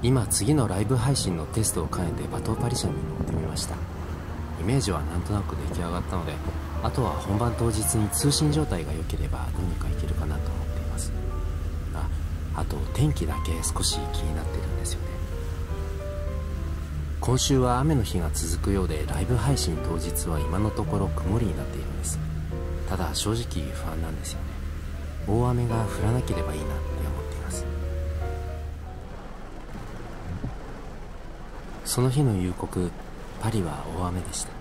今次のライブ配信のテストを兼ねてバトーパリシャンに乗ってみました。イメージはなんとなく出来上がったので、あとは本番当日に通信状態が良ければどうにかいけるかなと思っています。あと天気だけ少し気になってるんですよね。今週は雨の日が続くようで、ライブ配信当日は今のところ曇りになっているんです。ただ正直不安なんですよね。大雨が降らなければいいなって思っています。その日の夕刻、パリは大雨でした。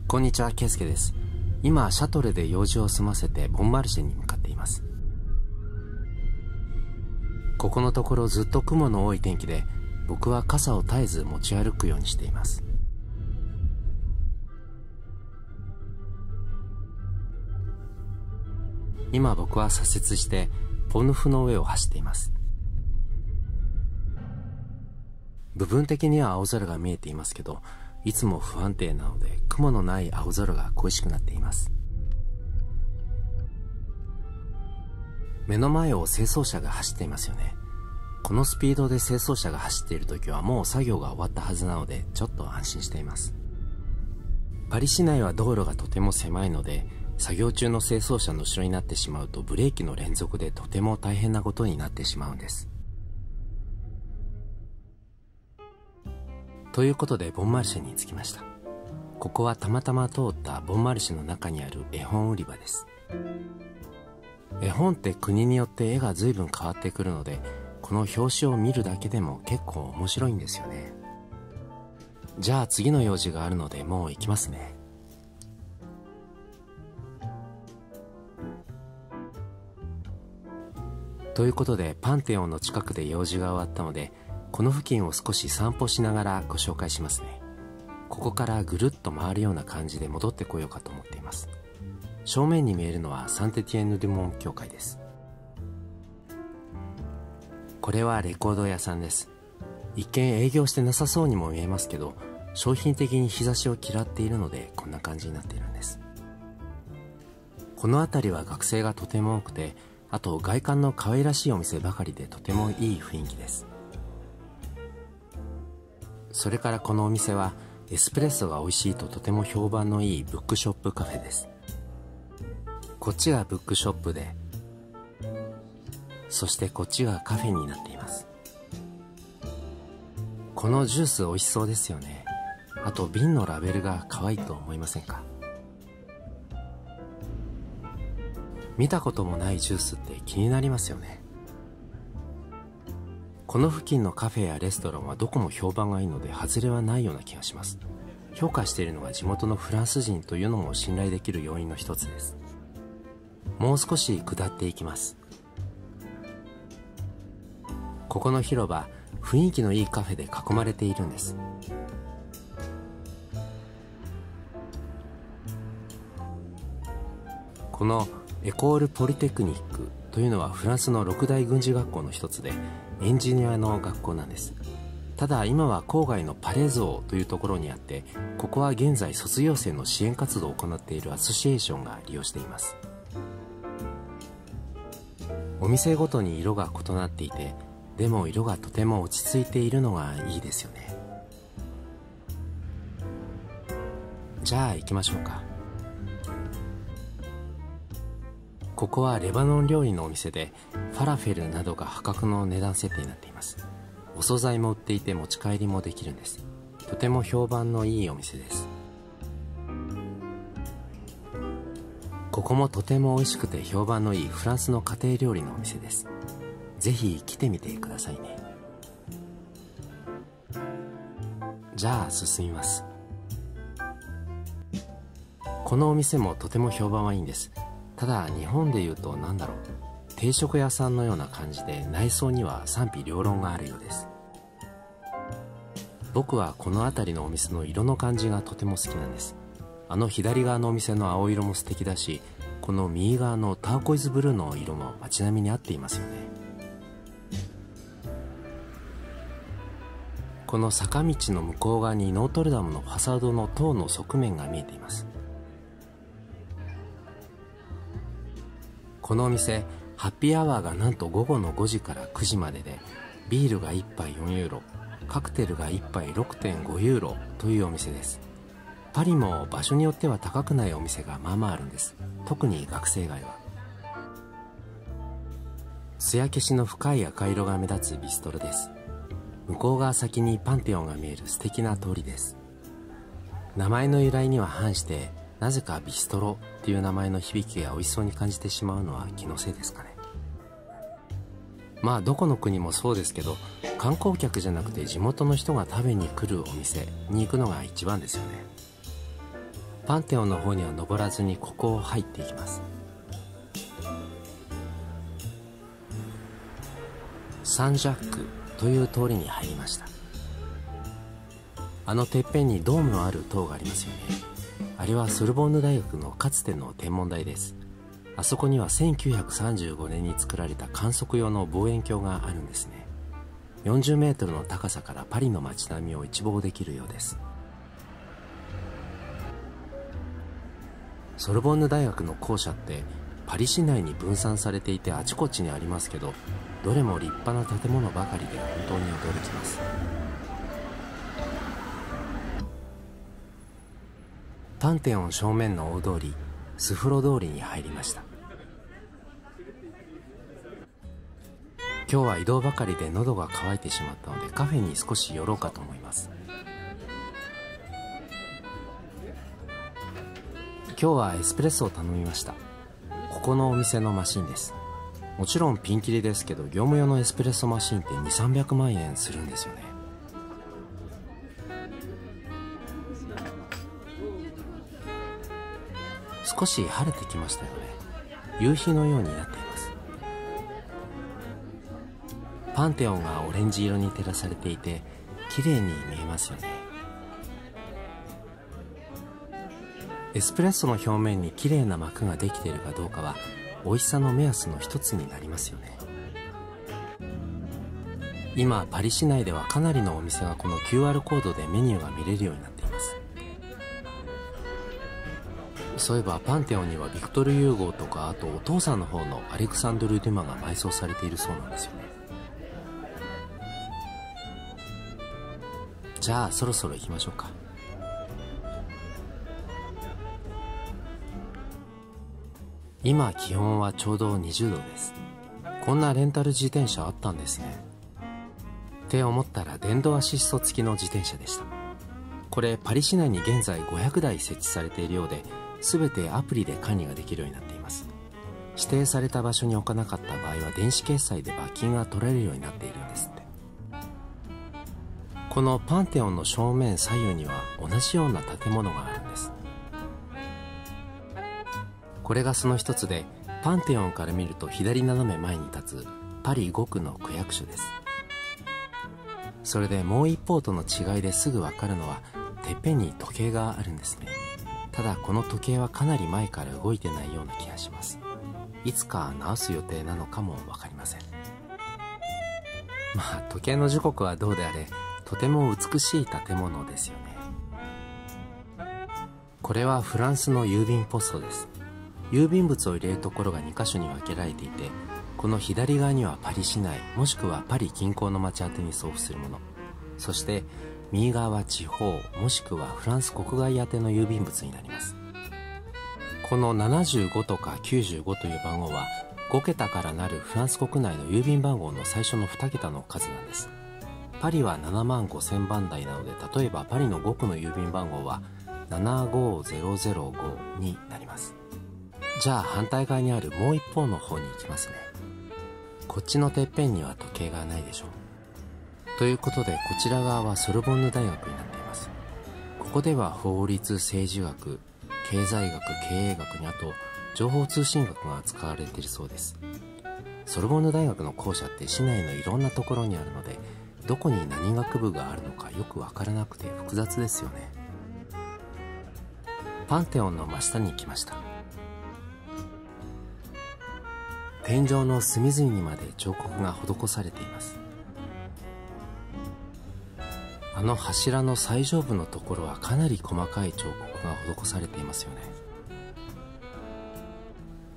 こんにちは、ケイスケです。今シャトルで用事を済ませてボンマルシェに向かっています。ここのところずっと雲の多い天気で、僕は傘を絶えず持ち歩くようにしています。今僕は左折してポンヌフの上を走っています。部分的には青空が見えていますけど、いつも不安定なので雲のない青空が恋しくなっています。目の前を清掃車が走っていますよね。このスピードで清掃車が走っている時はもう作業が終わったはずなので、ちょっと安心しています。パリ市内は道路がとても狭いので、作業中の清掃車の後ろになってしまうとブレーキの連続でとても大変なことになってしまうんです。ということでボンマルシェに着きました。ここはたまたま通ったボンマルシェの中にある絵本売り場です。絵本って国によって絵が随分変わってくるので、この表紙を見るだけでも結構面白いんですよね。じゃあ次の用事があるのでもう行きますね。ということでパンテオンの近くで用事が終わったので、この付近を少し散歩しながらご紹介しますね。ここからぐるっと回るような感じで戻ってこようかと思っています。正面に見えるのはサンテティエンヌ・デュモン教会です。これはレコード屋さんです。一見営業してなさそうにも見えますけど、商品的に日差しを嫌っているのでこんな感じになっているんです。この辺りは学生がとても多くて、あと外観の可愛らしいお店ばかりでとてもいい雰囲気です。それからこのお店はエスプレッソが美味しいととても評判のいいブックショップカフェです。こっちがブックショップで、そしてこっちがカフェになっています。このジュース美味しそうですよね。あと瓶のラベルが可愛いと思いませんか？見たこともないジュースって気になりますよね。この付近のカフェやレストランはどこも評判がいいので外れはないような気がします。評価しているのが地元のフランス人というのも信頼できる要因の一つです。もう少し下っていきます。ここの広場、雰囲気のいいカフェで囲まれているんです。このエコール・ポリテクニックというのはフランスの6大軍事学校の一つで、エンジニアの学校なんです。ただ今は郊外のパレゾーというところにあって、ここは現在卒業生の支援活動を行っているアソシエーションが利用しています。お店ごとに色が異なっていて、でも色がとても落ち着いているのがいいですよね。じゃあ行きましょうか。ここはレバノン料理のお店で、ファラフェルなどが破格の値段設定になっています。お惣菜も売っていて持ち帰りもできるんです。とても評判のいいお店です。ここもとても美味しくて評判のいいフランスの家庭料理のお店です。ぜひ来てみてくださいね。じゃあ進みます。このお店もとても評判はいいんです。ただ日本でいうと定食屋さんのような感じで、内装には賛否両論があるようです。僕はこの辺りのお店の色の感じがとても好きなんです。左側のお店の青色も素敵だし、この右側のターコイズブルーの色も街並みに合っていますよね。この坂道の向こう側にノートルダムのファサードの塔の側面が見えています。このお店、ハッピーアワーがなんと午後の5時から9時までで、ビールが1杯4ユーロ、カクテルが1杯 6.5 ユーロというお店です。パリも場所によっては高くないお店がまあまああるんです。特に学生街は。艶消しの深い赤色が目立つビストロです。向こう側先にパンテオンが見える素敵な通りです。名前の由来には反して、なぜかビストロっていう名前の響きが美味しそうに感じてしまうのは気のせいですかね。まあどこの国もそうですけど、観光客じゃなくて地元の人が食べに来るお店に行くのが一番ですよね。パンテオンの方には登らずにここを入っていきます。サンジャックという通りに入りました。てっぺんにドームのある塔がありますよね。あれはソルボンヌ大学のかつての天文台です。あそこには1935年に作られた観測用の望遠鏡があるんですね。40メートルの高さからパリの街並みを一望できるようです。ソルボンヌ大学の校舎ってパリ市内に分散されていてあちこちにありますけど、どれも立派な建物ばかりで本当に驚きます。パンテオン正面の大通り、スフロ通りに入りました。今日は移動ばかりで喉が渇いてしまったのでカフェに少し寄ろうかと思います。今日はエスプレッソを頼みました。ここのお店のマシンです。もちろんピンキリですけど、業務用のエスプレッソマシンって2、300万円するんですよね。少し晴れてきましたよね。夕日のようになっています。パンテオンがオレンジ色に照らされていて綺麗に見えますよね。エスプレッソの表面に綺麗な膜ができているかどうかは美味しさの目安の一つになりますよね。今パリ市内ではかなりのお店がこの QR コードでメニューが見れるようになっています。そういえばパンテオンにはビクトル・ユーゴーとか、あとお父さんの方のアレクサンドル・デュマが埋葬されているそうなんですよね。じゃあそろそろ行きましょうか。今気温はちょうど20度です。こんなレンタル自転車あったんですね。って思ったら電動アシスト付きの自転車でした。これパリ市内に現在500台設置されているようで、全てアプリで管理ができるようになっています。指定された場所に置かなかった場合は電子決済で罰金が取られるようになっているんですって。このパンテオンの正面左右には同じような建物があるんです。これがその一つで、パンテオンから見ると左斜め前に立つパリ5区の区役所です。それでもう一方との違いですぐ分かるのは、てっぺんに時計があるんですね。ただこの時計はかなり前から動いてないような気がします。いつか直す予定なのかも分かりません。まあ時計の時刻はどうであれ、とても美しい建物ですよね。これはフランスの郵便ポストです。郵便物を入れるところが2カ所に分けられていて、この左側にはパリ市内もしくはパリ近郊の町宛てに送付するもの、そして右側は地方もしくはフランス国外宛ての郵便物になります。この75とか95という番号は5桁からなるフランス国内の郵便番号の最初の2桁の数なんです。パリは7万5000番台なので、例えばパリの5区の郵便番号は75005になります。じゃあ反対側にあるもう一方の方に行きますね。こっちのてっぺんには時計がないでしょう。ということでこちら側はソルボンヌ大学になっています。ここでは法律、政治学、経済学、経営学にあと情報通信学が使われているそうです。ソルボンヌ大学の校舎って市内のいろんなところにあるので、どこに何学部があるのかよくわからなくて複雑ですよね。パンテオンの真下に来ました。天井の隅々にまで彫刻が施されています。あの柱の最上部のところはかなり細かい彫刻が施されていますよね。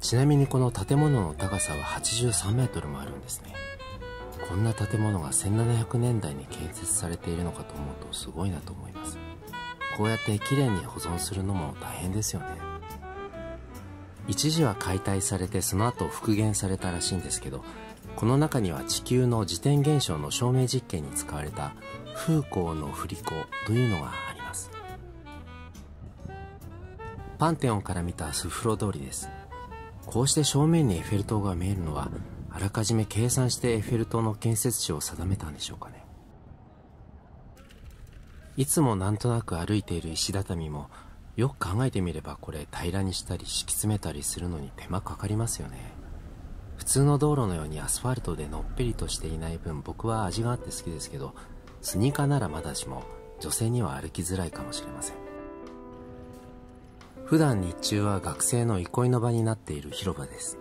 ちなみにこの建物の高さは83メートルもあるんですね。こんな建物が1700年代に建設されているのかと思うとすごいなと思います。こうやってきれいに保存するのも大変ですよね。一時は解体されてその後復元されたらしいんですけど、この中には地球の自転現象の証明実験に使われたフーコーの振り子というのがあります。パンテオンから見たスフロ通りです。こうして正面にエッフェル塔が見えるのは、あらかじめ計算してエッフェル塔の建設地を定めたんでしょうかね。いつもなんとなく歩いている石畳も、よく考えてみればこれ平らにしたり敷き詰めたりするのに手間かかりますよね。普通の道路のようにアスファルトでのっぺりとしていない分、僕は味があって好きですけど、スニーカーならまだしも女性には歩きづらいかもしれません。普段日中は学生の憩いの場になっている広場です。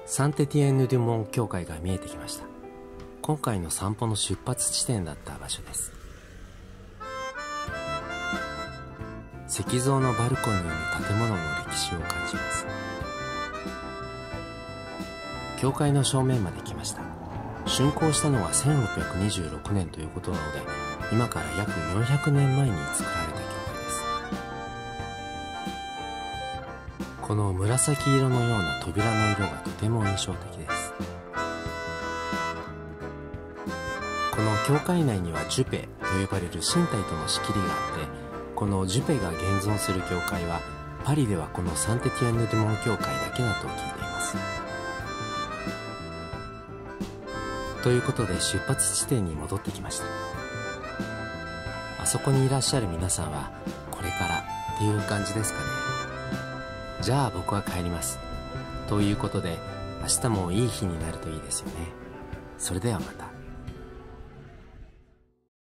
サンテティエンヌ・デュ・モン教会が見えてきました。今回の散歩の出発地点だった場所です。石像のバルコニーに建物の歴史を感じます。教会の正面まで来ました。竣工したのは1626年ということなので、今から約400年前に作られた教会です。この紫色のような扉の色がとても印象的です。この教会内にはジュペと呼ばれる神体との仕切りがあって、このジュペが現存する教会はパリではこのサンテティエンヌ・デュ・モン教会だけだと聞いています。ということで出発地点に戻ってきました。あそこにいらっしゃる皆さんはこれからっていう感じですかね。じゃあ僕は帰ります。ということで明日もいい日になるといいですよね。それではまた。